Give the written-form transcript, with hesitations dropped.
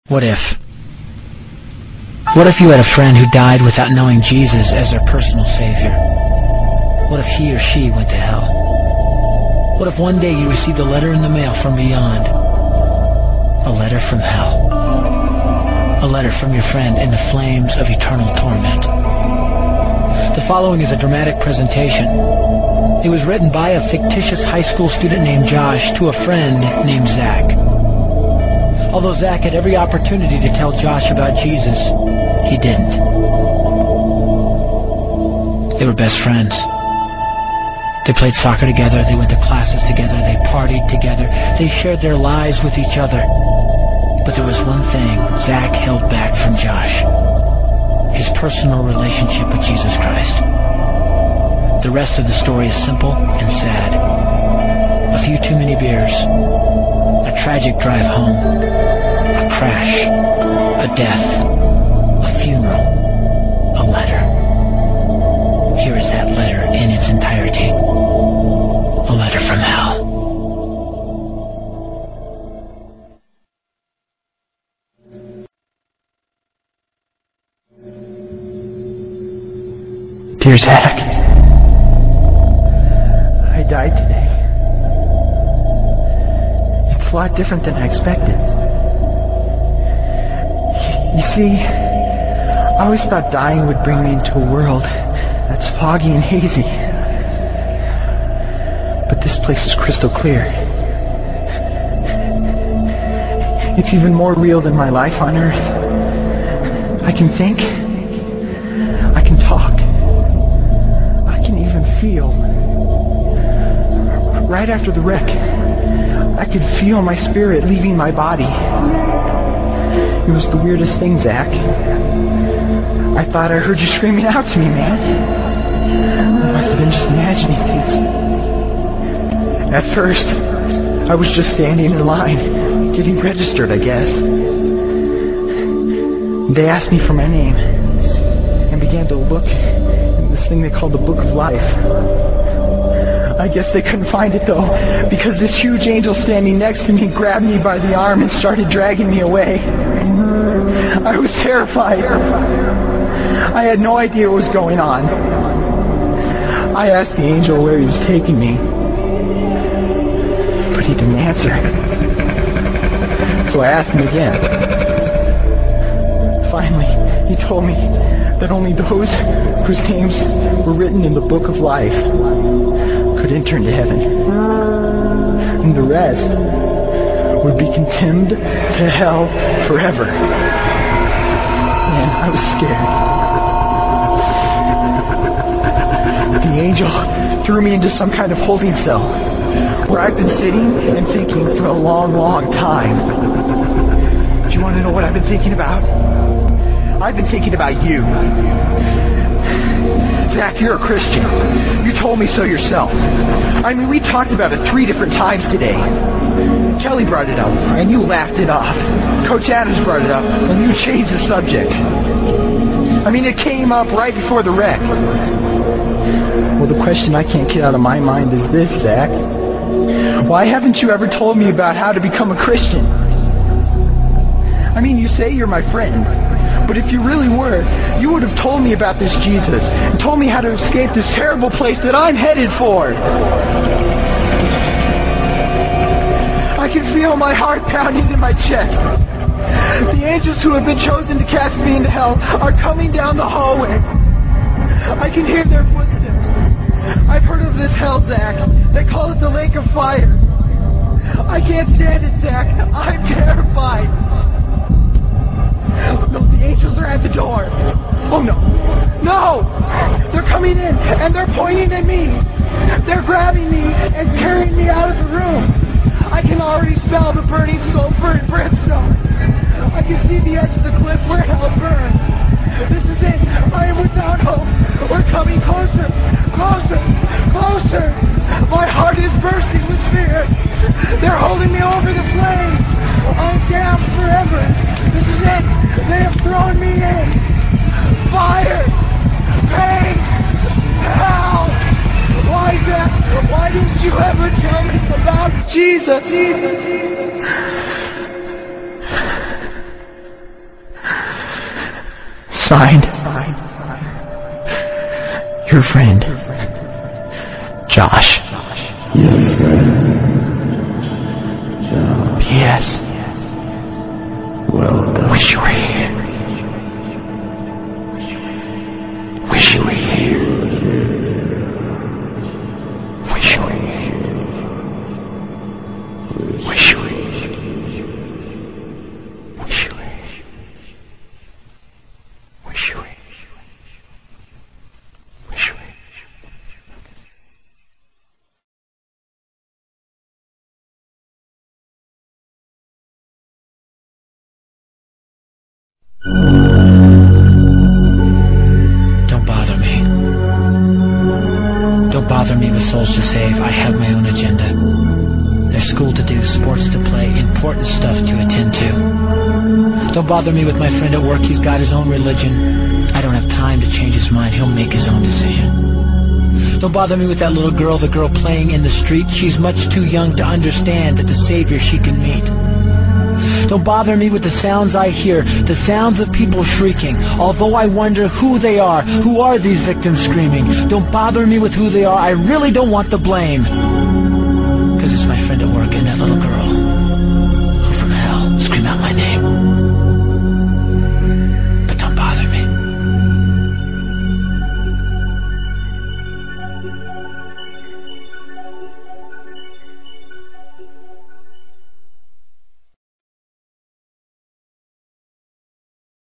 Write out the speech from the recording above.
What if? What if you had a friend who died without knowing Jesus as their personal Savior? What if he or she went to hell? What if one day you received a letter in the mail from beyond? A letter from hell. A letter from your friend in the flames of eternal torment. The following is a dramatic presentation. It was written by a fictitious high school student named Josh to a friend named Zach. Although Zach had every opportunity to tell Josh about Jesus, he didn't. They were best friends. They played soccer together, they went to classes together, they partied together, they shared their lives with each other. But there was one thing Zach held back from Josh: his personal relationship with Jesus Christ. The rest of the story is simple and sad. A few too many beers, a tragic drive home, a crash, a death, a funeral, a letter. Here is that letter in its entirety. A letter from hell. Dear Zach, I died today. It's a lot different than I expected. You see, I always thought dying would bring me into a world that's foggy and hazy. But this place is crystal clear. It's even more real than my life on Earth. I can think. I can talk. I can even feel. Right after the wreck, I could feel my spirit leaving my body. It was the weirdest thing, Zach. I thought I heard you screaming out to me, man. I must have been just imagining things. At first, I was just standing in line, getting registered, I guess. They asked me for my name and began to look in this thing they called the Book of Life. I guess they couldn't find it, though, because this huge angel standing next to me grabbed me by the arm and started dragging me away. I was terrified. I had no idea what was going on. I asked the angel where he was taking me, but he didn't answer. So I asked him again. Finally, he told me that only those whose names were written in the Book of Life could enter into heaven, and the rest would be condemned to hell forever. Man, I was scared. The angel threw me into some kind of holding cell where I've been sitting and thinking for a long, long time. Do you want to know what I've been thinking about? I've been thinking about you. Zach, you're a Christian. You told me so yourself. I mean, we talked about it 3 different times today. Kelly brought it up, and you laughed it off. Coach Adams brought it up, and you changed the subject. I mean, it came up right before the wreck. Well, the question I can't get out of my mind is this, Zach. Why haven't you ever told me about how to become a Christian? I mean, you say you're my friend, but if you really were, you would have told me about this Jesus and told me how to escape this terrible place that I'm headed for. I can feel my heart pounding in my chest. The angels who have been chosen to cast me into hell are coming down the hallway. I can hear their footsteps. I've heard of this hell, Zach. They call it the lake of fire. I can't stand it, Zach. I'm terrified. No, the angels are at the door. Oh, no. No! They're coming in, and they're pointing at me. They're grabbing me and carrying me out of the room. I can already smell the burning sulfur and brimstone. I can see the edge of the cliff where hell burns. This is it. I am without hope. We're coming closer. Closer. Closer. My heart is bursting with fear. They're holding me over the flames. I'm damned forever. This is it. They have thrown me in. Fire. Pain. Hell. Why, Zach? Why didn't you ever tell me about Jesus? Signed, your friend, Josh. Your friend, Josh. P.S. Welcome. Wish you were here. Wish you were here. Wish you were here. Wish you were here. Wish you were here. Wish you were here. Wish you were here. Don't bother me. Don't bother me with souls to save. I have my own agenda. There's school to do, sports to play, important stuff to attend to. Don't bother me with my friend at work. He's got his own religion. I don't have time to change his mind. He'll make his own decision. Don't bother me with that little girl, the girl playing in the street. She's much too young to understand that the Savior she can meet. Don't bother me with the sounds I hear, the sounds of people shrieking, although I wonder who they are. Who are these victims screaming? Don't bother me with who they are. I really don't want the blame. Because it's my friend at work and that little girl.